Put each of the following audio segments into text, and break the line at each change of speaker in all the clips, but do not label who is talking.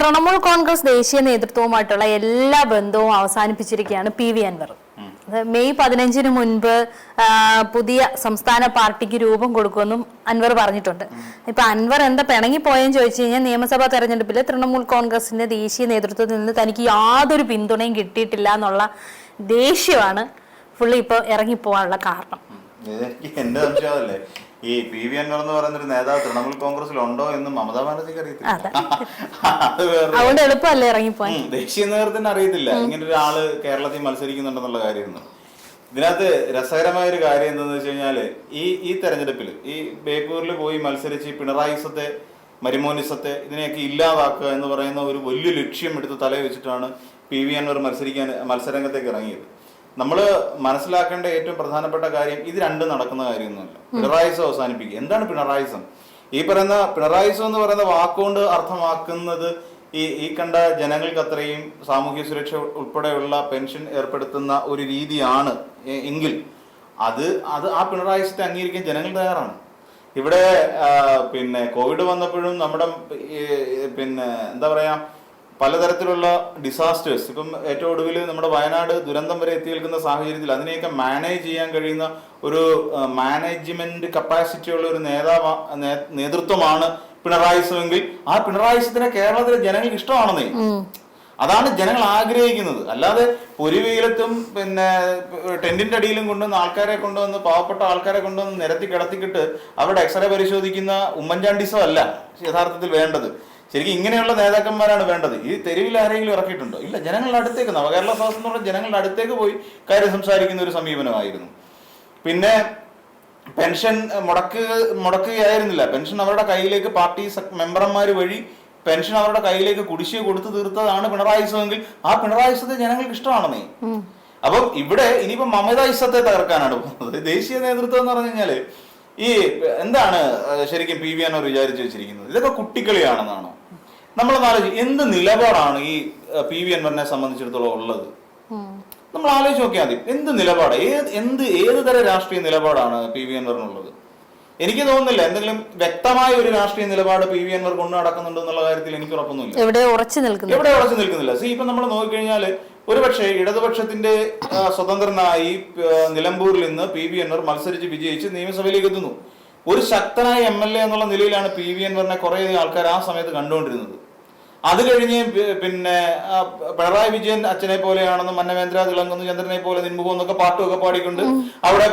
തൃണമൂൽ കോൺഗ്രസ് ദേശീയ നേതൃത്വവുമായിട്ടുള്ള എല്ലാ ബന്ധവും അവസാനിപ്പിച്ചിരിക്കുകയാണ് PV അൻവർ. മെയ് 15 മുൻപ് പുതിയ സംസ്ഥാന പാർട്ടിക്ക് രൂപം കൊടുക്കുമെന്നും അൻവർ പറഞ്ഞിട്ടുണ്ട്. ഇപ്പൊ അൻവർ എന്താ പിണങ്ങിപ്പോയെന്ന് ചോദിച്ചു കഴിഞ്ഞാൽ, നിയമസഭാ തെരഞ്ഞെടുപ്പിൽ തൃണമൂൽ കോൺഗ്രസിന്റെ ദേശീയ നേതൃത്വത്തിൽ നിന്ന് തനിക്ക് യാതൊരു പിന്തുണയും കിട്ടിയിട്ടില്ല എന്നുള്ള ദേഷ്യമാണ് പുള്ളി ഇപ്പൊ ഇറങ്ങിപ്പോവാനുള്ള കാരണം.
എന്റെ സംശയമല്ലേ, ഈ PV അൻവർ എന്ന് പറയുന്നൊരു നേതാവ് തൃണമൂൽ കോൺഗ്രസിൽ ഉണ്ടോ എന്ന് മമതാ ബാനർജിക്ക് അറിയത്തില്ല.
അതുകൊണ്ട് എളുപ്പമല്ലേ ഇറങ്ങിപ്പോയി.
ദേശീയ നേതൃത്വത്തിന് അറിയത്തില്ല ഇങ്ങനെ ഒരാള് കേരളത്തിൽ മത്സരിക്കുന്നുണ്ടെന്നുള്ള കാര്യമൊന്നും. ഇതിനകത്ത് രസകരമായ ഒരു കാര്യം എന്താണെന്ന് വെച്ച് കഴിഞ്ഞാല്, ഈ തെരഞ്ഞെടുപ്പിൽ ഈ ബേപ്പൂരിൽ പോയി മത്സരിച്ച് പിണറായിസത്തെ മരിമോനിസത്തെ ഇതിനെയൊക്കെ ഇല്ലാതാക്കുക എന്ന് പറയുന്ന ഒരു വലിയ ലക്ഷ്യം എടുത്ത് തലയിൽ വെച്ചിട്ടാണ് PV അൻവർ മത്സരരംഗത്തേക്ക് ഇറങ്ങിയത്. നമ്മൾ മനസ്സിലാക്കേണ്ട ഏറ്റവും പ്രധാനപ്പെട്ട കാര്യം, ഇത് രണ്ടും നടക്കുന്ന കാര്യമൊന്നുമല്ല. പിണറായിസം അവസാനിപ്പിക്കുക. എന്താണ് പിണറായിസം? ഈ പറയുന്ന പിണറായിസം എന്ന് പറയുന്ന വാക്കുകൊണ്ട് അർത്ഥമാക്കുന്നത് ഈ കണ്ട ജനങ്ങൾക്ക് അത്രയും സാമൂഹ്യ സുരക്ഷ ഉൾപ്പെടെയുള്ള പെൻഷൻ ഏർപ്പെടുത്തുന്ന ഒരു രീതിയാണ് എങ്കിൽ അത് ആ പിണറായിസത്തെ അംഗീകരിക്കാൻ ജനങ്ങൾ തയ്യാറാണ്. ഇവിടെ പിന്നെ കോവിഡ് വന്നപ്പോഴും നമ്മുടെ പിന്നെ എന്താ പറയാ, പലതരത്തിലുള്ള ഡിസാസ്റ്റേഴ്സ്, ഇപ്പം ഏറ്റവും ഒടുവിൽ നമ്മുടെ വയനാട് ദുരന്തം വരെ എത്തി നിൽക്കുന്ന സാഹചര്യത്തിൽ അതിനെയൊക്കെ മാനേജ് ചെയ്യാൻ കഴിയുന്ന ഒരു മാനേജ്മെന്റ് കപ്പാസിറ്റി ഉള്ള ഒരു നേതൃത്വമാണ് പിണറായിസമെങ്കിൽ ആ പിണറായിസത്തിനെ കേരളത്തിലെ ജനങ്ങൾക്ക് ഇഷ്ടമാണെന്നേ. അതാണ് ജനങ്ങൾ ആഗ്രഹിക്കുന്നത്. അല്ലാതെ പൊരിവെയിലത്തും പിന്നെ ടെന്റിന്റെ അടിയിലും കൊണ്ടുവന്ന് ആൾക്കാരെ കൊണ്ടുവന്ന് പാവപ്പെട്ട ആൾക്കാരെ കൊണ്ടുവന്ന് നിരത്തി കിടത്തിക്കിട്ട് അവിടെ എക്സ്റേ പരിശോധിക്കുന്ന ഉമ്മൻചാണ്ടിസം അല്ല യഥാർത്ഥത്തിൽ വേണ്ടത്. ശരിക്കും ഇങ്ങനെയുള്ള നേതാക്കന്മാരാണ് വേണ്ടത്. ഈ തെരുവിൽ ആരെങ്കിലും ഇറക്കിയിട്ടുണ്ടോ? ഇല്ല. ജനങ്ങളുടെ അടുത്തേക്ക്, നവകേരള സദസ് എന്ന് പറഞ്ഞാൽ ജനങ്ങളുടെ അടുത്തേക്ക് പോയി കാര്യം സംസാരിക്കുന്ന ഒരു സമീപനമായിരുന്നു. പിന്നെ പെൻഷൻ മുടക്കുകയായിരുന്നില്ല. പെൻഷൻ അവരുടെ കയ്യിലേക്ക് പാർട്ടി മെമ്പർമാർ വഴി പെൻഷൻ അവരുടെ കയ്യിലേക്ക് കുടിശ്ശിക കൊടുത്തു തീർത്തതാണ് പിണറായിസമെങ്കിൽ ആ പിണറായിസത്തെ ജനങ്ങൾക്ക് ഇഷ്ടമാണെന്നേ. അപ്പം ഇവിടെ ഇനിയിപ്പോ മമതായിസത്തെ തകർക്കാനാണ് പോകുന്നത്. ദേശീയ നേതൃത്വം എന്ന് പറഞ്ഞു കഴിഞ്ഞാല് ഈ എന്താണ് ശരിക്കും PV അൻവർ വിചാരിച്ചു വെച്ചിരിക്കുന്നത്? ഇതൊക്കെ കുട്ടിക്കളിയാണെന്നാണോ? നമ്മളൊന്ന് ആലോചിക്കും, എന്ത് നിലപാടാണ് ഈ PV അൻവറിനെ സംബന്ധിച്ചിടത്തോളം ഉള്ളത്? നമ്മൾ ആലോചിച്ച് നോക്കിയാൽ മതി. എന്ത് നിലപാട്, ഏത് തരം രാഷ്ട്രീയ നിലപാടാണ് PV അൻവറിനുള്ളത്? എനിക്ക് തോന്നുന്നില്ല എന്തെങ്കിലും വ്യക്തമായ ഒരു രാഷ്ട്രീയ നിലപാട് PV അൻവർ കൊണ്ടു നടക്കുന്നുണ്ട് എന്നുള്ള കാര്യത്തിൽ എനിക്ക് ഉറപ്പൊന്നുമില്ല.
എവിടെ ഉറച്ചു
നിൽക്കുന്നില്ല. ഇപ്പൊ നമ്മൾ നോക്കിക്കഴിഞ്ഞാല് ഒരുപക്ഷെ ഇടതുപക്ഷത്തിന്റെ സ്വതന്ത്രനായി നിലമ്പൂരിൽ നിന്ന് PV അൻവർ മത്സരിച്ച് വിജയിച്ച് നിയമസഭയിലേക്ക് എത്തുന്നു. ഒരു ശക്തനായ MLA എന്നുള്ള നിലയിലാണ് PV അൻവറിനെ കുറെ ആൾക്കാർ ആ സമയത്ത് കണ്ടുകൊണ്ടിരുന്നത്. അത് കഴിഞ്ഞ് പിന്നെ പിണറായി വിജയൻ അച്ഛനെ പോലെയാണെന്ന് മന്നവേന്ദ്ര തിളങ്ങുന്നു ചന്ദ്രനെ പോലെ നിൻമുഖം എന്നൊക്കെ പാട്ടുമൊക്കെ പാടിക്കൊണ്ട് അവിടെ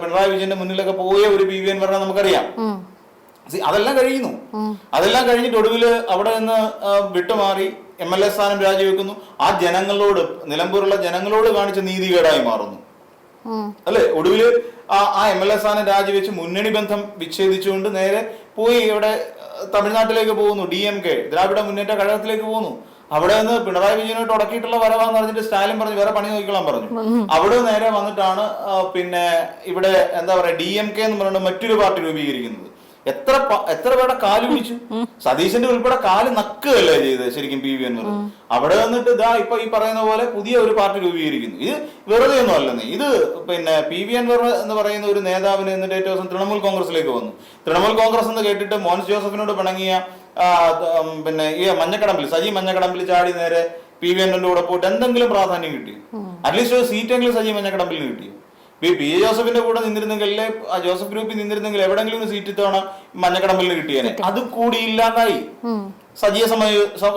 പിണറായി വിജയന്റെ മുന്നിലൊക്കെ പോയ ഒരു PV അൻവറിനെ നമുക്കറിയാം. അതെല്ലാം അതെല്ലാം കഴിഞ്ഞിട്ട് ഒടുവിൽ അവിടെ നിന്ന് വിട്ടുമാറി MLA സ്ഥാനം രാജിവെക്കുന്നു. ആ ജനങ്ങളോട്, നിലമ്പൂരുള്ള ജനങ്ങളോട് കാണിച്ച നീതികേടായി മാറുന്നു അല്ലെ? ഒടുവില് ആ MLA സ്ഥാനം രാജിവെച്ച് മുന്നണി ബന്ധം വിച്ഛേദിച്ചുകൊണ്ട് നേരെ പോയി ഇവിടെ തമിഴ്നാട്ടിലേക്ക് പോകുന്നു. DMK ദ്രാവിഡ മുന്നേറ്റ കഴകത്തിലേക്ക് പോകുന്നു. അവിടെ നിന്ന് പിണറായി വിജയനായിട്ട് ഉടക്കിയിട്ടുള്ള വരവാന്ന് പറഞ്ഞിട്ട് സ്റ്റാലിൻ പറഞ്ഞു വേറെ പണി നോക്കിക്കൊള്ളാൻ പറഞ്ഞു. അവിടെ നേരെ വന്നിട്ടാണ് പിന്നെ ഇവിടെ എന്താ പറയാ DMK എന്ന് പറഞ്ഞിട്ട് മറ്റൊരു പാർട്ടി രൂപീകരിക്കുന്നത്. എത്ര പേരുടെ കാല് പിടിച്ചു. സതീശന്റെ ഉൾപ്പെടെ കാല് നക്കുകയല്ലേ ചെയ്തത് ശരിക്കും PV അൻവർ. അവിടെ വന്നിട്ട് ഇതാ ഇപ്പൊ ഈ പറയുന്ന പോലെ പുതിയ ഒരു പാർട്ടി രൂപീകരിക്കുന്നു. ഇത് വെറുതെ ഒന്നും അല്ലെന്നേ. ഇത് പിന്നെ PV അൻവർ എന്ന് പറയുന്ന ഒരു നേതാവിന് എന്നിട്ട് ഏറ്റവും ദിവസം തൃണമൂൽ കോൺഗ്രസിലേക്ക് വന്നു. തൃണമൂൽ കോൺഗ്രസ് എന്ന് കേട്ടിട്ട് മോൻസ് ജോസഫിനോട് പിണങ്ങിയ പിന്നെ ഈ സജി മഞ്ഞക്കടമ്പിൽ ചാടി നേരെ PV അൻവറിന്റെ കൂടെ പോയിട്ട് എന്തെങ്കിലും പ്രാധാന്യം കിട്ടി? അറ്റ്ലീസ്റ്റ് ഒരു സീറ്റെങ്കിലും സജി മഞ്ഞക്കടമ്പിൽ കിട്ടി. PA ജോസഫിന്റെ കൂടെ നിന്നിരുന്നെങ്കിൽ, ജോസഫ് ഗ്രൂപ്പിൽ നിന്നിരുന്നെങ്കിൽ എവിടെങ്കിലും ഒരു സീറ്റ് ഇത്തവണ മഞ്ഞക്കടമ്പലിന് കിട്ടിയേനെ. അത് കൂടി ഇല്ലാതായി സജിയെ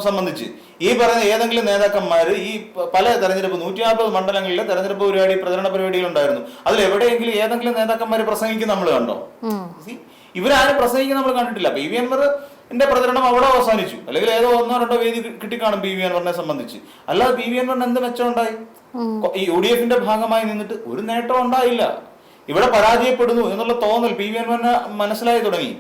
സംബന്ധിച്ച്. ഈ പറയുന്ന ഏതെങ്കിലും നേതാക്കന്മാര് ഈ പല തെരഞ്ഞെടുപ്പ് 140 മണ്ഡലങ്ങളിലെ തെരഞ്ഞെടുപ്പ് പ്രചരണ പരിപാടികൾ ഉണ്ടായിരുന്നു. അതിൽ എവിടെയെങ്കിലും ഏതെങ്കിലും നേതാക്കന്മാര് പ്രസംഗിക്കും നമ്മൾ കണ്ടോ? ഇവരാരും പ്രസംഗിക്കും നമ്മൾ കണ്ടിട്ടില്ല. PV അൻവറിന്റെ പ്രചരണം അവിടെ അവസാനിച്ചു. അല്ലെങ്കിൽ ഏതോ 1-2 വേദി കിട്ടിക്കാണും PV അൻവറിനെ സംബന്ധിച്ച്. അല്ലാതെ PV അൻവറിന് എന്ത് മെച്ചം ഉണ്ടായി? ഈ UDF ഭാഗമായി നിന്നിട്ട് ഒരു നേട്ടം ഉണ്ടായില്ല. ഇവിടെ പരാജയപ്പെടുന്നു എന്നുള്ള തോന്നൽ PV അൻവറിന് മനസ്സിലായി തുടങ്ങി.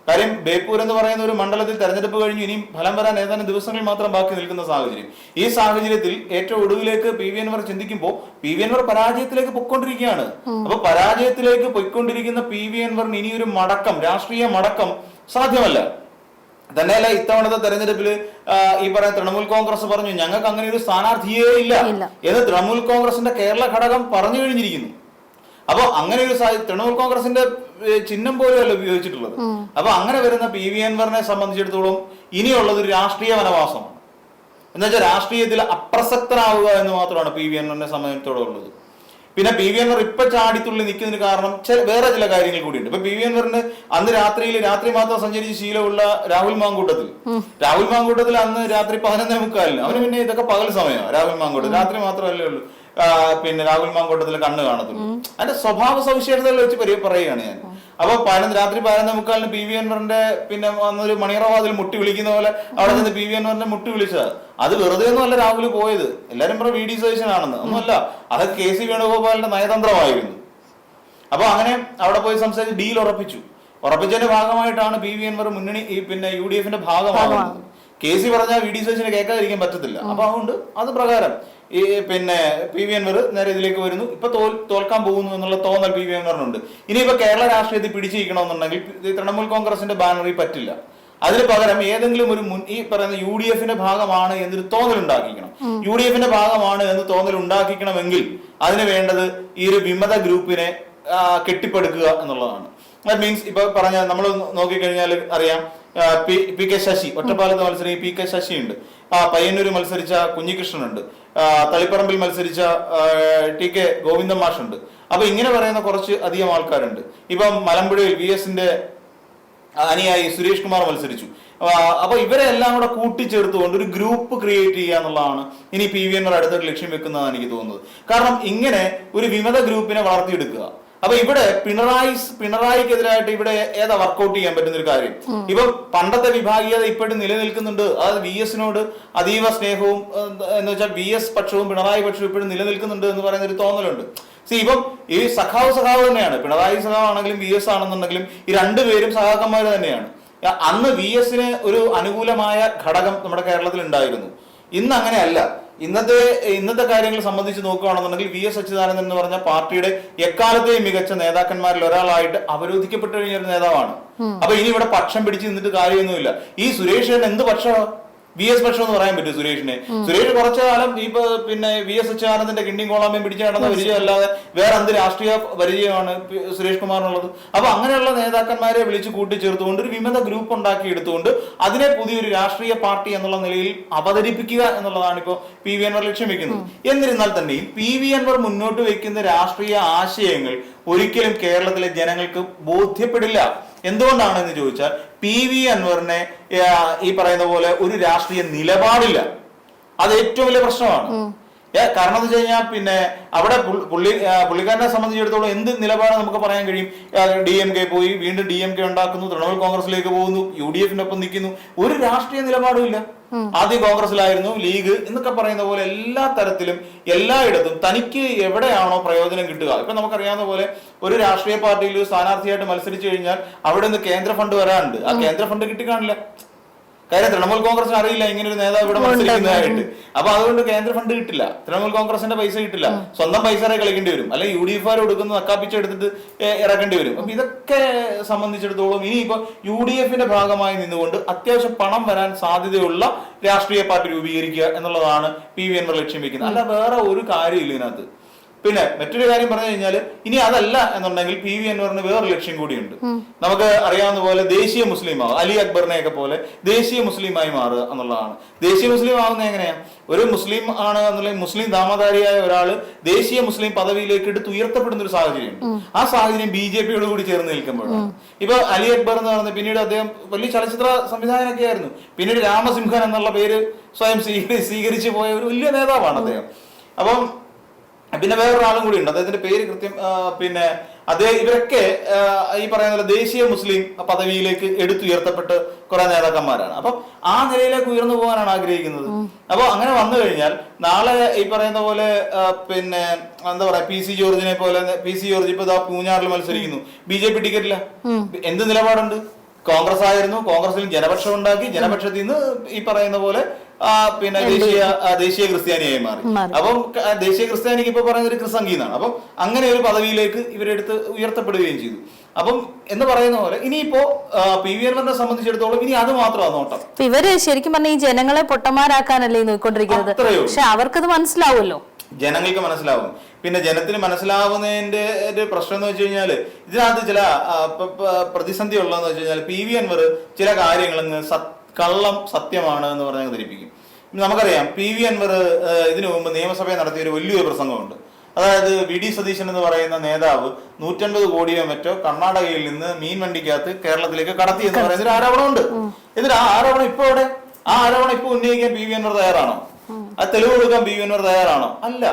കാര്യം ബേപ്പൂർ എന്ന് പറയുന്ന ഒരു മണ്ഡലത്തിൽ തെരഞ്ഞെടുപ്പ് കഴിഞ്ഞു ഇനിയും ഫലം വരാൻ ഏതാനും ദിവസങ്ങൾ മാത്രം ബാക്കി നിൽക്കുന്ന സാഹചര്യം. ഈ സാഹചര്യത്തിൽ ഏറ്റവും ഒടുവിലേക്ക് PV അൻവർ ചിന്തിക്കുമ്പോൾ PV അൻവർ പരാജയത്തിലേക്ക് പൊയ്ക്കൊണ്ടിരിക്കുകയാണ്. അപ്പൊ പരാജയത്തിലേക്ക് പൊയ്ക്കൊണ്ടിരിക്കുന്ന PV അൻവറിന് ഇനിയൊരു രാഷ്ട്രീയ മടക്കം സാധ്യമല്ല. തന്നെയല്ല, ഇത്തവണത്തെ തെരഞ്ഞെടുപ്പിൽ ഈ പറയുന്ന തൃണമൂൽ കോൺഗ്രസ് പറഞ്ഞു ഞങ്ങൾക്ക് അങ്ങനെ ഒരു സ്ഥാനാർത്ഥിയേ ഇല്ല എന്ന് തൃണമൂൽ കോൺഗ്രസിന്റെ കേരള ഘടകം പറഞ്ഞു കഴിഞ്ഞിരിക്കുന്നു. അപ്പൊ അങ്ങനെ ഒരു തൃണമൂൽ കോൺഗ്രസിന്റെ ചിഹ്നം പോലെയല്ല ഉപയോഗിച്ചിട്ടുള്ളത്. അപ്പൊ അങ്ങനെ വരുന്ന PV അൻവറിനെ സംബന്ധിച്ചിടത്തോളം ഇനിയുള്ളത് ഒരു രാഷ്ട്രീയ വനവാസമാണ്. എന്നുവെച്ചാൽ രാഷ്ട്രീയത്തിൽ അപ്രസക്തനാവുക എന്ന് മാത്രമാണ് പി വി അൻവറിനെ സംബന്ധിച്ചിടത്തോളം ഉള്ളത്. പിന്നെ പി വി അൻവർ ഇപ്പൊ ചാടിത്തുള്ളി നിൽക്കുന്നതിന് കാരണം വേറെ ചില കാര്യങ്ങൾ കൂടിയുണ്ട്. ഇപ്പൊ പി വി അൻവറിന് അന്ന് രാത്രി മാത്രം സഞ്ചരിച്ച് ശീലമുള്ള രാഹുൽ മാങ്കൂട്ടത്തിൽ അന്ന് രാത്രി 11:45 അവന് പിന്നെ ഇതൊക്കെ പകൽ സമയമാണ്. രാഹുൽ മാങ്കൂട്ടത്തിൽ രാത്രി മാത്രമല്ലേ ഉള്ളൂ പിന്നെ രാഹുൽ മാങ്കൂട്ടത്തിൽ കണ്ണ് കാണത്തുള്ളൂ. അതിന്റെ സ്വഭാവ സവിശേഷതകൾ വെച്ച് പറയുകയാണ് ഞാൻ. അപ്പൊ രാത്രി 11:45 പി വി അൻവറിന്റെ പിന്നെ വന്നൊരു മണിയറവാതിൽ മുട്ടി വിളിക്കുന്ന പോലെ അവിടെ നിന്ന് പി വി അൻവറിന്റെ മുട്ടി വിളിച്ചത് അത് വെറുതെ ഒന്നുമല്ല രാഹുൽ പോയത്. എല്ലാരും പറഞ്ഞ VD സതീശൻ ആണെന്ന് ഒന്നുമല്ല, അത് KC വേണുഗോപാലിന്റെ നയതന്ത്രമായിരുന്നു. അപ്പൊ അങ്ങനെ അവിടെ പോയി സംസാരിച്ച് ഡീൽ ഉറപ്പിച്ചതിന്റെ ഭാഗമായിട്ടാണ് പി വി അൻവർ മുന്നണി പിന്നെ UDF ഭാഗമാകുന്നത്. KC പറഞ്ഞാൽ VD സതീശനെ കേൾക്കാതിരിക്കാൻ പറ്റത്തില്ല. അപ്പൊ അതുകൊണ്ട് അത് പ്രകാരം ഈ പിന്നെ പി വി അൻവർ നേരെ ഇതിലേക്ക് വരുന്നു. ഇപ്പൊ തോൽക്കാൻ പോകുന്നു എന്നുള്ള തോന്നൽ പി വി അൻവറിനുണ്ട്. ഇനിയിപ്പോ കേരള രാഷ്ട്രീയത്തിൽ പിടിച്ചിരിക്കണമെന്നുണ്ടെങ്കിൽ തൃണമൂൽ കോൺഗ്രസിന്റെ ബാനറിൽ പറ്റില്ല. അതിന് പകരം ഏതെങ്കിലും ഒരു ഈ പറയുന്ന UDF ഭാഗമാണ് എന്നൊരു തോന്നൽ ഉണ്ടാക്കിക്കണം. UDF ഭാഗമാണ് എന്ന് തോന്നൽ ഉണ്ടാക്കിക്കണമെങ്കിൽ അതിന് വേണ്ടത് ഈ ഒരു വിമത ഗ്രൂപ്പിനെ കെട്ടിപ്പടുക്കുക എന്നുള്ളതാണ്. ദാറ്റ് മീൻസ് ഇപ്പൊ പറഞ്ഞ നമ്മൾ നോക്കിക്കഴിഞ്ഞാൽ അറിയാം, PK ശശി ഒറ്റപ്പാലത്ത് മത്സരിച്ച PK ശശി ഉണ്ട്, പയ്യന്നൂർ മത്സരിച്ച കുഞ്ഞികൃഷ്ണനുണ്ട്, തളിപ്പറമ്പിൽ മത്സരിച്ച TK ഗോവിന്ദൻ മാഷുണ്ട്. അപ്പൊ ഇങ്ങനെ പറയുന്ന കുറച്ച് അധികം ആൾക്കാരുണ്ട്. ഇപ്പം മലമ്പുഴയിൽ VS അനുയായി സുരേഷ് കുമാർ മത്സരിച്ചു. അപ്പൊ ഇവരെ എല്ലാം കൂടെ കൂട്ടിച്ചേർത്തുകൊണ്ട് ഒരു ഗ്രൂപ്പ് ക്രിയേറ്റ് ചെയ്യുക എന്നുള്ളതാണ് ഇനി പി വി അൻവർ അടുത്തൊരു ലക്ഷ്യം വെക്കുന്നതാണ് എനിക്ക് തോന്നുന്നത്. കാരണം ഇങ്ങനെ ഒരു വിമത ഗ്രൂപ്പിനെ വളർത്തിയെടുക്കുക. അപ്പൊ ഇവിടെ പിണറായിക്കെതിരായിട്ട് ഇവിടെ ഏതാ വർക്കൗട്ട് ചെയ്യാൻ പറ്റുന്ന ഒരു കാര്യം? ഇപ്പൊ പണ്ടത്തെ വിഭാഗീയത ഇപ്പോഴും നിലനിൽക്കുന്നുണ്ട്. അതായത് VS അതീവ സ്നേഹവും എന്ന് വെച്ചാൽ VS പക്ഷവും പിണറായി പക്ഷവും ഇപ്പോഴും നിലനിൽക്കുന്നുണ്ട് എന്ന് പറയുന്ന ഒരു തോന്നലുണ്ട്. ഇപ്പം ഈ സഖാവ് തന്നെയാണ്. പിണറായി സഖാവാണെങ്കിലും VS ആണെന്നുണ്ടെങ്കിലും ഈ രണ്ടുപേരും സഖാക്കന്മാർ തന്നെയാണ്. അന്ന് VS ഒരു അനുകൂലമായ ഘടകം നമ്മുടെ കേരളത്തിൽ ഉണ്ടായിരുന്നു. ഇന്ന് അങ്ങനെയല്ല. ഇന്നത്തെ കാര്യങ്ങൾ സംബന്ധിച്ച് നോക്കുകയാണെന്നുണ്ടെങ്കിൽ VS അച്യുതാനന്ദൻ എന്ന് പറഞ്ഞ പാർട്ടിയുടെ എക്കാലത്തെയും മികച്ച നേതാക്കന്മാരിൽ ഒരാളായിട്ട് അവരോധിക്കപ്പെട്ടു കഴിഞ്ഞ ഒരു നേതാവാണ്. അപ്പൊ ഇനി ഇവിടെ പക്ഷം പിടിച്ച് നിന്നിട്ട് കാര്യമൊന്നുമില്ല. ഈ സുരേഷ് എന്ത് പക്ഷമാണ്? VS പക്ഷം എന്ന് പറയാൻ പറ്റും സുരേഷ് കുറച്ചു കാലം ഇപ്പൊ പിന്നെ VS അച്യുതാനന്ദന്റെ കിണ്ടിയും കോളാമ്പയും പിടിച്ച് നടന്ന പരിചയമല്ലാതെ വേറെ എന്ത് രാഷ്ട്രീയ പരിചയമാണ് സുരേഷ് കുമാറിനുള്ളത്? അപ്പൊ അങ്ങനെയുള്ള നേതാക്കന്മാരെ വിളിച്ച് കൂട്ടിച്ചേർത്തുകൊണ്ട് ഒരു വിമത ഗ്രൂപ്പ് ഉണ്ടാക്കി എടുത്തുകൊണ്ട് അതിനെ പുതിയൊരു രാഷ്ട്രീയ പാർട്ടി എന്നുള്ള നിലയിൽ അവതരിപ്പിക്കുക എന്നുള്ളതാണ് ഇപ്പോൾ പി വി അൻവർ ലക്ഷ്യം വെക്കുന്നത്. എന്നിരുന്നാൽ തന്നെയും പി വി അൻവർ മുന്നോട്ട് വെക്കുന്ന രാഷ്ട്രീയ ആശയങ്ങൾ ഒരിക്കലും കേരളത്തിലെ ജനങ്ങൾക്ക് ബോധ്യപ്പെടില്ല. എന്തുകൊണ്ടാണ് എന്ന് ചോദിച്ചാൽ പി വി അൻവറിനെ ഈ പറയുന്ന പോലെ ഒരു രാഷ്ട്രീയ നിലപാടില്ല. അത് ഏറ്റവും വലിയ പ്രശ്നമാണ്. കാരണം എന്ന് വെച്ച് കഴിഞ്ഞാൽ പിന്നെ അവിടെ പുള്ളിക്കാരനെ സംബന്ധിച്ചിടത്തോളം എന്ത് നിലപാട് നമുക്ക് പറയാൻ കഴിയും? DMK പോയി വീണ്ടും DMK ഉണ്ടാക്കുന്നു, തൃണമൂൽ കോൺഗ്രസിലേക്ക് പോകുന്നു, UDF നിൽക്കുന്നു. ഒരു രാഷ്ട്രീയ നിലപാടും ഇല്ല. ആദ്യം കോൺഗ്രസിലായിരുന്നു, ലീഗ് എന്നൊക്കെ പറയുന്ന പോലെ എല്ലാ തരത്തിലും എല്ലായിടത്തും തനിക്ക് എവിടെയാണോ പ്രയോജനം കിട്ടുക. ഇപ്പൊ നമുക്കറിയാവുന്ന പോലെ ഒരു രാഷ്ട്രീയ പാർട്ടിയിൽ ഒരു സ്ഥാനാർത്ഥിയായിട്ട് മത്സരിച്ചു കഴിഞ്ഞാൽ അവിടെ നിന്ന് കേന്ദ്ര ഫണ്ട് വരാനുണ്ട്. ആ കേന്ദ്ര ഫണ്ട് കിട്ടിക്കാണില്ല. കാര്യം തൃണമൂൽ കോൺഗ്രസിന് അറിയില്ല ഇങ്ങനെ ഒരു നേതാവ് ഇവിടെ മത്സരിക്കുന്നതായിട്ട്. അപ്പൊ അതുകൊണ്ട് കേന്ദ്ര ഫണ്ട് കിട്ടില്ല, തൃണമൂൽ കോൺഗ്രസിന്റെ പൈസ കിട്ടില്ല, സ്വന്തം പൈസ കളിക്കേണ്ടി വരും, അല്ലെങ്കിൽ UDF കൊടുക്കുന്ന നക്കാപ്പിച്ചെടുത്തിട്ട് ഇറക്കേണ്ടി വരും. അപ്പൊ ഇതൊക്കെ സംബന്ധിച്ചിടത്തോളം ഇനിയിപ്പോ UDF ഭാഗമായി നിന്നുകൊണ്ട് അത്യാവശ്യം പണം വരാൻ സാധ്യതയുള്ള രാഷ്ട്രീയ പാർട്ടി രൂപീകരിക്കുക എന്നുള്ളതാണ് പി വി അൻവർ ലക്ഷ്യം വെക്കുന്നത്. അല്ല വേറെ ഒരു കാര്യമില്ല ഇതിനകത്ത്. പിന്നെ മറ്റൊരു കാര്യം പറഞ്ഞു കഴിഞ്ഞാൽ ഇനി അതല്ല എന്നുണ്ടെങ്കിൽ പി വി അൻവറിന് വേറൊരു ലക്ഷ്യം കൂടിയുണ്ട്. നമുക്ക് അറിയാവുന്ന പോലെ ദേശീയ മുസ്ലിം ആവുക, അലി അക്ബറിനെയൊക്കെ പോലെ ദേശീയ മുസ്ലിമായി മാറുക എന്നുള്ളതാണ്. ദേശീയ മുസ്ലിം ആവുന്നത് എങ്ങനെയാ? ഒരു മുസ്ലിം ആണ് എന്നുണ്ടെങ്കിൽ മുസ്ലിം നാമധാരിയായ ഒരാൾ ദേശീയ മുസ്ലിം പദവിയിലേക്ക് എടുത്ത് ഉയർത്തപ്പെടുന്ന ഒരു സാഹചര്യമുണ്ട്. ആ സാഹചര്യം BJP-യോട് കൂടി ചേർന്ന് നിൽക്കുമ്പോഴാണ്. ഇപ്പൊ അലി അക്ബർ എന്ന് പറയുന്നത് പിന്നീട് അദ്ദേഹം വലിയ ചലച്ചിത്ര സംവിധായകനൊക്കെ ആയിരുന്നു. പിന്നീട് രാമസിംഹൻ എന്നുള്ള പേര് സ്വയം സ്വീകരിച്ചു പോയ ഒരു വലിയ നേതാവാണ് അദ്ദേഹം. അപ്പം പിന്നെ വേറൊരാളും കൂടി ഉണ്ട്, അദ്ദേഹത്തിന്റെ പേര് കൃത്യം പിന്നെ ഇവരൊക്കെ ഈ പറയുന്ന ദേശീയ മുസ്ലിം പദവിയിലേക്ക് എടുത്തുയർത്തപ്പെട്ട് കുറെ നേതാക്കന്മാരാണ്. അപ്പൊ ആ നിലയിലേക്ക് ഉയർന്നു പോകാനാണ് ആഗ്രഹിക്കുന്നത്. അപ്പൊ അങ്ങനെ വന്നു കഴിഞ്ഞാൽ നാളെ ഈ പറയുന്ന പോലെ പിന്നെ എന്താ പറയാ PC ജോർജിനെ പോലെ PC ജോർജ് ഇപ്പൊ പൂഞ്ഞാറിൽ മത്സരിക്കുന്നു, BJP ടിക്കറ്റില്ല. എന്ത് നിലപാടുണ്ട്? കോൺഗ്രസ് ആയിരുന്നു, കോൺഗ്രസിൽ ജനപക്ഷം ഉണ്ടാക്കി, ജനപക്ഷത്തിൽ നിന്ന് ഈ പറയുന്ന പോലെ പിന്നെ ദേശീയ ക്രിസ്ത്യാനിയായി മാറി. അപ്പം ദേശീയ ക്രിസ്ത്യാനിക്ക് ഇപ്പൊ പറയുന്നത് ഒരു ക്രിസംഗീന്നാണ്. അപ്പം അങ്ങനെ ഒരു പദവിയിലേക്ക് ഇവരെടുത്ത് ഉയർത്തപ്പെടുകയും ചെയ്തു. അപ്പം എന്ന് പറയുന്ന പോലെ ഇനിയിപ്പോ പി വി അൻവറിനെ സംബന്ധിച്ചിടത്തോളം ഇനി അത് മാത്രമാണ് നോട്ടം.
ഇവര് ശരിക്കും പറഞ്ഞ ഈ ജനങ്ങളെ പൊട്ടന്മാരാക്കാനല്ലേ നോക്കിക്കൊണ്ടിരിക്കുന്നത്. പക്ഷെ അവർക്കത് മനസ്സിലാവുമല്ലോ,
ജനങ്ങൾക്ക് മനസ്സിലാവും. പിന്നെ ജനത്തിന് മനസ്സിലാവുന്നതിന്റെ ഒരു പ്രശ്നം എന്ന് വെച്ച് കഴിഞ്ഞാല് ഇതിനകത്ത് ചില പ്രതിസന്ധി ഉള്ളതെന്ന് വെച്ച് കഴിഞ്ഞാൽ പി വി അൻവർ ചില കാര്യങ്ങൾ കള്ളം സത്യമാണ് എന്ന് പറഞ്ഞാൽ ധരിപ്പിക്കും. നമുക്കറിയാം PV അൻവർ ഇതിനു മുമ്പ് നിയമസഭയിൽ നടത്തിയ ഒരു വലിയൊരു പ്രസംഗമുണ്ട്. അതായത് VD സതീശൻ എന്ന് പറയുന്ന നേതാവ് 150 കോടിയോ മറ്റോ കർണാടകയിൽ നിന്ന് മീൻ വണ്ടിക്കകത്ത് കേരളത്തിലേക്ക് കടത്തി എന്ന് പറയുന്ന ഒരു ആരോപണമുണ്ട്. എന്നിട്ട് ആ ആരോപണം ഇപ്പൊ അവിടെ ആ ആരോപണം ഇപ്പൊ ഉന്നയിക്കാൻ PV അൻവർ തയ്യാറാണോ? ആ തെളിവ് കൊടുക്കാൻ PV അൻവർ തയ്യാറാണോ? അല്ല.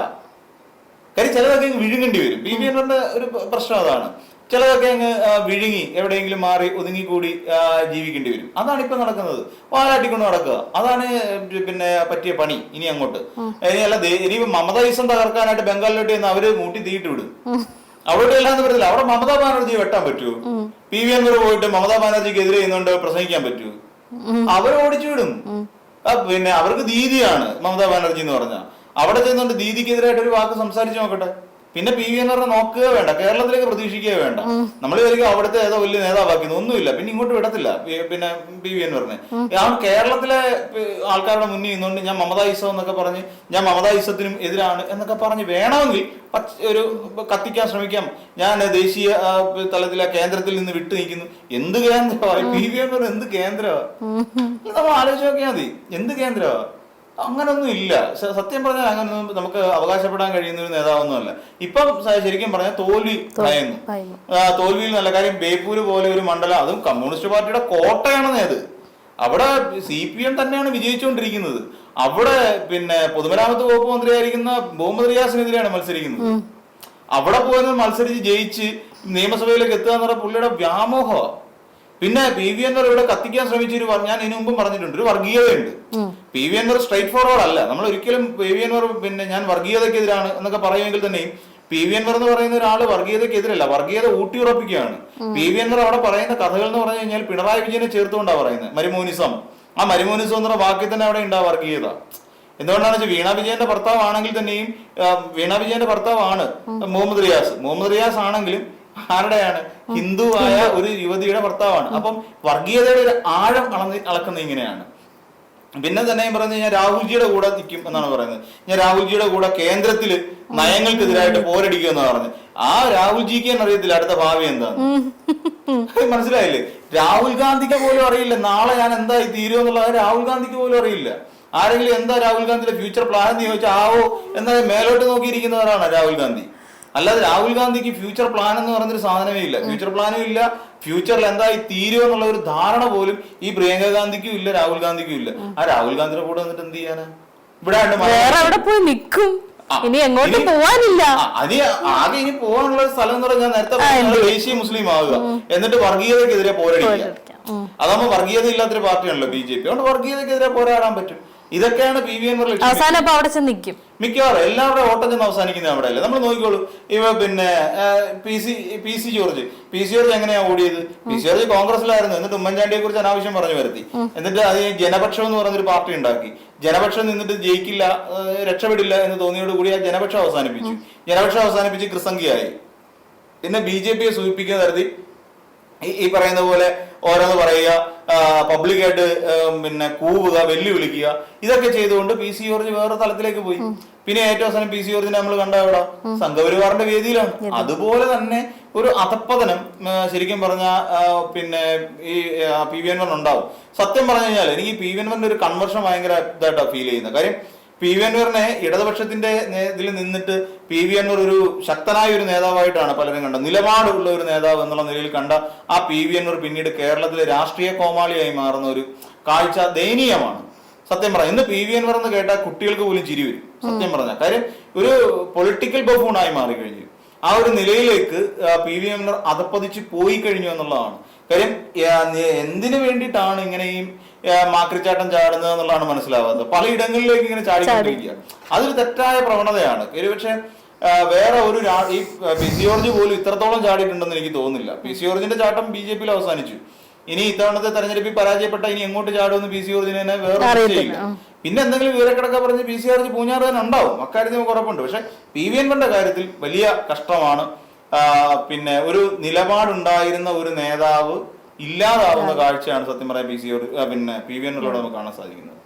കാര്യം ചിലതൊക്കെ വിഴുങ്ങേണ്ടി വരും. PV അൻവറിന്റെ ഒരു പ്രശ്നം അതാണ്. ചിലതൊക്കെ അങ്ങ് വിഴുങ്ങി എവിടെയെങ്കിലും മാറി ഒതുങ്ങിക്കൂടി ജീവിക്കേണ്ടി വരും. അതാണ് ഇപ്പൊ നടക്കുന്നത്. വാലാട്ടിക്കൊണ്ട് നടക്കുക. അതാണ് പിന്നെ പറ്റിയ പണി. ഇനി അങ്ങോട്ട് ഇനി മമതായുസം തകർക്കാനായിട്ട് ബംഗാളിലോട്ട് ചെന്ന് അവര് മൂട്ടി തീയിട്ട് വിടും. അവിടെ എല്ലാം പറ്റില്ല. അവിടെ മമതാ ബാനർജിയെ വെട്ടാൻ പറ്റുമോ? PV അൻവർ പോയിട്ട് മമതാ ബാനർജിക്ക് എതിരെ ചെയ്യുന്നുണ്ട് പ്രസംഗിക്കാൻ പറ്റുമോ? അവരെ ഓടിച്ചു വിടും. പിന്നെ അവർക്ക് ദീദിയാണ് മമതാ ബാനർജി എന്ന് പറഞ്ഞാൽ. അവിടെ ചെന്നുകൊണ്ട് ദീദിക്കെതിരായിട്ട് ഒരു വാക്ക് സംസാരിച്ചു നോക്കട്ടെ. പിന്നെ PV അൻവറിനെ നോക്കുക വേണ്ട, കേരളത്തിലേക്ക് പ്രതീക്ഷിക്കുക വേണ്ട. നമ്മൾ വിചാരിക്കും അവിടുത്തെ ഏതോ വലിയ നേതാവാക്കുന്നു, ഒന്നുമില്ല. പിന്നെ ഇങ്ങോട്ട് വിടത്തില്ല പിന്നെ PV അൻവറിനെ. ആ കേരളത്തിലെ ആൾക്കാരുടെ മുന്നിൽ നിന്നുകൊണ്ട് ഞാൻ മമതായുസം എന്നൊക്കെ പറഞ്ഞ് ഞാൻ മമതായുസത്തിനും എതിരാണ് എന്നൊക്കെ പറഞ്ഞ് വേണമെങ്കിൽ ഒരു കത്തിക്കാൻ ശ്രമിക്കാം. ഞാൻ ദേശീയ തലത്തിലെ കേന്ദ്രത്തിൽ നിന്ന് വിട്ടു നിൽക്കുന്നു. എന്ത് കേന്ദ്രമാണ് PV അൻവർ? എന്ത് കേന്ദ്രമാണ്? നമ്മൾ ആലോചിച്ച് നോക്കിയാൽ മതി. എന്ത് കേന്ദ്രമാണ്? അങ്ങനൊന്നും ഇല്ല. സത്യം പറഞ്ഞാൽ അങ്ങനൊന്നും നമുക്ക് അവകാശപ്പെടാൻ കഴിയുന്ന ഒരു നേതാവൊന്നുമല്ല. ഇപ്പം ശരിക്കും പറഞ്ഞാൽ തോൽവി ഭയന്നു. തോൽവിയിൽ നല്ല കാര്യം. ബേപ്പൂര് പോലെ ഒരു മണ്ഡലം, അതും കമ്മ്യൂണിസ്റ്റ് പാർട്ടിയുടെ കോട്ടയാണെന്ന് അത്. അവിടെ CPM തന്നെയാണ് വിജയിച്ചുകൊണ്ടിരിക്കുന്നത്. അവിടെ പിന്നെ പൊതുമരാമത്ത് വകുപ്പ് മന്ത്രിയായിരിക്കുന്ന മുഹമ്മദ് റിയാസിനെതിരെയാണ് മത്സരിക്കുന്നത്. അവിടെ പോയി മത്സരിച്ച് ജയിച്ച് നിയമസഭയിലേക്ക് എത്തുക എന്ന് പറഞ്ഞ പുള്ളിയുടെ വ്യാമോഹമാണ്. പിന്നെ PV അൻവർ ഇവിടെ കത്തിക്കാൻ ശ്രമിച്ചൊരു ഞാൻ ഇതിനു മുമ്പും പറഞ്ഞിട്ടുണ്ട്, ഒരു വർഗീയതയുണ്ട്. PV അൻവർ സ്ട്രൈറ്റ് ഫോർവേഡ് അല്ല. നമ്മൾ ഒരിക്കലും PV അൻവർ പിന്നെ ഞാൻ വർഗീയതക്കെതിരാണ് എന്നൊക്കെ പറയുമെങ്കിൽ തന്നെയും PV അൻവർ എന്ന് പറയുന്ന ഒരാള് വർഗീയതക്കെതിരല്ല, വർഗീയത ഊട്ടിയുറപ്പിക്കുകയാണ്. PV അൻവർ അവിടെ പറയുന്ന കഥകൾ എന്ന് പറഞ്ഞു കഴിഞ്ഞാൽ പിണറായി വിജയനെ ചേർത്തുകൊണ്ടാണ് പറയുന്നത്. മരുമോനിസം. ആ മരുമോനിസം എന്ന വാക്കിൽ തന്നെ അവിടെ ഉണ്ടാവും വർഗീയത. എന്തുകൊണ്ടാണെന്ന് വെച്ചാൽ വീണ വിജയന്റെ ഭർത്താവാണെങ്കിൽ തന്നെയും വീണ വിജയന്റെ ഭർത്താവാണ് മുഹമ്മദ് റിയാസ്. മുഹമ്മദ് റിയാസ് ആണെങ്കിലും ആരുടെയാണ്? ഹിന്ദുവായ ഒരു യുവതിയുടെ ഭർത്താവാണ്. അപ്പം വർഗീയതയുടെ ഒരു ആഴം അളക്കുന്നത് ഇങ്ങനെയാണ്. പിന്നെ തന്നെയും പറഞ്ഞു കഴിഞ്ഞാൽ രാഹുൽജിയുടെ കൂടെ നിൽക്കും എന്നാണ് പറയുന്നത്. ഞാൻ രാഹുൽജിയുടെ കൂടെ കേന്ദ്രത്തില് നയങ്ങൾക്കെതിരായിട്ട് പോരടിക്കും എന്നാണ് പറഞ്ഞത്. ആ രാഹുൽജിക്ക് തന്നെ അറിയത്തില്ല അടുത്ത ഭാവി എന്താണ്. മനസ്സിലായില്ലേ? രാഹുൽ ഗാന്ധിക്ക് പോലും അറിയില്ല നാളെ ഞാൻ എന്തായി തീരുമെന്നുള്ളത്. രാഹുൽ ഗാന്ധിക്ക് പോലും അറിയില്ല. ആരെങ്കിലും എന്താ രാഹുൽ ഗാന്ധിയുടെ ഫ്യൂച്ചർ പ്ലാൻ എന്ന് ചോദിച്ചാൽ ആവോ എന്നാൽ മേലോട്ട് നോക്കിയിരിക്കുന്നവരാണ് രാഹുൽ ഗാന്ധി. അല്ലാതെ രാഹുൽ ഗാന്ധിക്ക് ഫ്യൂച്ചർ പ്ലാൻ എന്ന് പറഞ്ഞൊരു സാധനമേ ഇല്ല. ഫ്യൂച്ചർ പ്ലാനും ഇല്ല. ഫ്യൂച്ചറിൽ എന്തായി തീരുമോ എന്നുള്ള ഒരു ധാരണ പോലും ഈ പ്രിയങ്ക ഗാന്ധിക്കും ഇല്ല, രാഹുൽ ഗാന്ധിക്കും ഇല്ല. ആ രാഹുൽ ഗാന്ധിയുടെ കൂടെ വന്നിട്ട് എന്ത് ചെയ്യാനാ?
ഇവിടെ പോയി നിൽക്കും. ഇനി എങ്ങോട്ട് പോവാനില്ല.
ആകെ ഇനി പോകാനുള്ള സ്ഥലം എന്ന് പറഞ്ഞാൽ നേരത്തെ ദേശീയ മുസ്ലിം ആവുക, എന്നിട്ട് വർഗീയതക്കെതിരെ പോരാടിക്കുക. അതാകുമ്പോൾ വർഗീയത ഇല്ലാത്തൊരു പാർട്ടിയാണല്ലോ BJP. അതുകൊണ്ട് വർഗീയതക്കെതിരെ പോരാടാൻ പറ്റും. ഇതൊക്കെയാണ് PV അൻവർ
അവസാനം അവിടെ ചെന്ന് നിൽക്കും.
മിക്കവാറും എല്ലാവരുടെ ഓട്ടം ചെന്ന് അവസാനിക്കുന്നത് അവിടെ അല്ലേ. നമ്മൾ നോക്കിക്കോളൂ. ഇവ പിന്നെ പി സി ജോർജ് എങ്ങനെയാ ഓടിയത്? PC ജോർജ് കോൺഗ്രസിലായിരുന്നു. എന്നിട്ട് ഉമ്മൻചാണ്ടിയെ കുറിച്ച് അനാവശ്യം പറഞ്ഞു വരുത്തി. എന്നിട്ട് അത് ജനപക്ഷം എന്ന് പറഞ്ഞൊരു പാർട്ടി ഉണ്ടാക്കി. ജനപക്ഷം നിന്നിട്ട് ജയിക്കില്ല, രക്ഷപ്പെടില്ല എന്ന് തോന്നിയോടുകൂടി ആ ജനപക്ഷം അവസാനിപ്പിച്ച് കൃസംഖ്യയായി. പിന്നെ BJPയെ സൂചിപ്പിക്കുന്ന തരത്തിൽ ഈ പറയുന്ന പോലെ ഓരോന്ന് പറയുക, പബ്ലിക്കായിട്ട് പിന്നെ കൂവുക, വെല്ലുവിളിക്കുക, ഇതൊക്കെ ചെയ്തുകൊണ്ട് PC ജോർജ് വേറെ തലത്തിലേക്ക് പോയി. പിന്നെ ഏറ്റവും അവസാനം PC ജോർജിനെ നമ്മൾ കണ്ട എവിടെ? സംഘപരിവാറിന്റെ വേദിയിലാണ്. അതുപോലെ തന്നെ ഒരു അധപ്പതനം ശരിക്കും പറഞ്ഞ പിന്നെ ഈ PV അൻവറിന് ഉണ്ടാവും. സത്യം പറഞ്ഞു കഴിഞ്ഞാൽ എനിക്ക് PV അൻവറിന്റെ ഒരു കൺവർഷൻ ഭയങ്കര ഇതായിട്ടാണ് ഫീൽ ചെയ്യുന്നത്. കാര്യം PV അൻവറിനെ ഇടതുപക്ഷത്തിന്റെ ഇതിൽ നിന്നിട്ട് PV അൻവർ ഒരു ശക്തനായ ഒരു നേതാവായിട്ടാണ് പലരും കണ്ടത്. നിലപാടുള്ള ഒരു നേതാവ് എന്നുള്ള നിലയിൽ കണ്ട ആ PV അൻവർ പിന്നീട് കേരളത്തിലെ രാഷ്ട്രീയ കോമാളിയായി മാറുന്ന ഒരു കാഴ്ച ദയനീയമാണ്. സത്യം പറഞ്ഞാൽ ഇന്ന് PV അൻവർ എന്ന് കേട്ടാൽ കുട്ടികൾക്ക് പോലും ചിരി വരും. സത്യം പറഞ്ഞാൽ കാര്യം ഒരു പൊളിറ്റിക്കൽ ബഫൂണായി മാറിക്കഴിഞ്ഞു. ആ ഒരു നിലയിലേക്ക് PV അൻവർ അധപ്പതിച്ച് പോയി കഴിഞ്ഞു എന്നുള്ളതാണ് കാര്യം. എന്തിനു വേണ്ടിയിട്ടാണ് ഇങ്ങനെയും മാക്രിച്ചാട്ടം ചാടുന്നത് എന്നുള്ളതാണ് മനസ്സിലാവാത്തത്. പലയിടങ്ങളിലേക്ക് ഇങ്ങനെ ചാടിക്കൊണ്ടിരിക്കുക. അതൊരു തെറ്റായ പ്രവണതയാണ്. ഒരുപക്ഷെ വേറെ ഒരു ഈ PC ജോർജ് പോലും ഇത്രത്തോളം ചാടിയിട്ടുണ്ടെന്ന് എനിക്ക് തോന്നുന്നില്ല. PC ജോർജിന്റെ ചാട്ടം BJPയിൽ അവസാനിച്ചു. ഇനി ഇത്തവണത്തെ തെരഞ്ഞെടുപ്പിൽ പരാജയപ്പെട്ട ഇനി എങ്ങോട്ട് ചാടുമെന്ന് PC ജോർജിന് തന്നെ വേറെ നിശ്ചയമില്ല. പിന്നെ എന്തെങ്കിലും വിവരക്കിടക്ക പറഞ്ഞ് PC ജോർജ് പൂഞ്ഞാറ് തന്നെ ഉണ്ടാവും. അക്കാര്യത്തിൽ നമുക്ക് ഉറപ്പുണ്ട്. പക്ഷെ PV അൻവറിന്റെ കാര്യത്തിൽ വലിയ കഷ്ടമാണ്. പിന്നെ ഒരു നിലപാടുണ്ടായിരുന്ന ഒരു നേതാവ് ഇല്ലാതാവുന്ന കാഴ്ചയാണ് സത്യം പറയാൻ PV അൻവറിലൂടെ നമുക്ക് കാണാൻ സാധിക്കുന്നത്.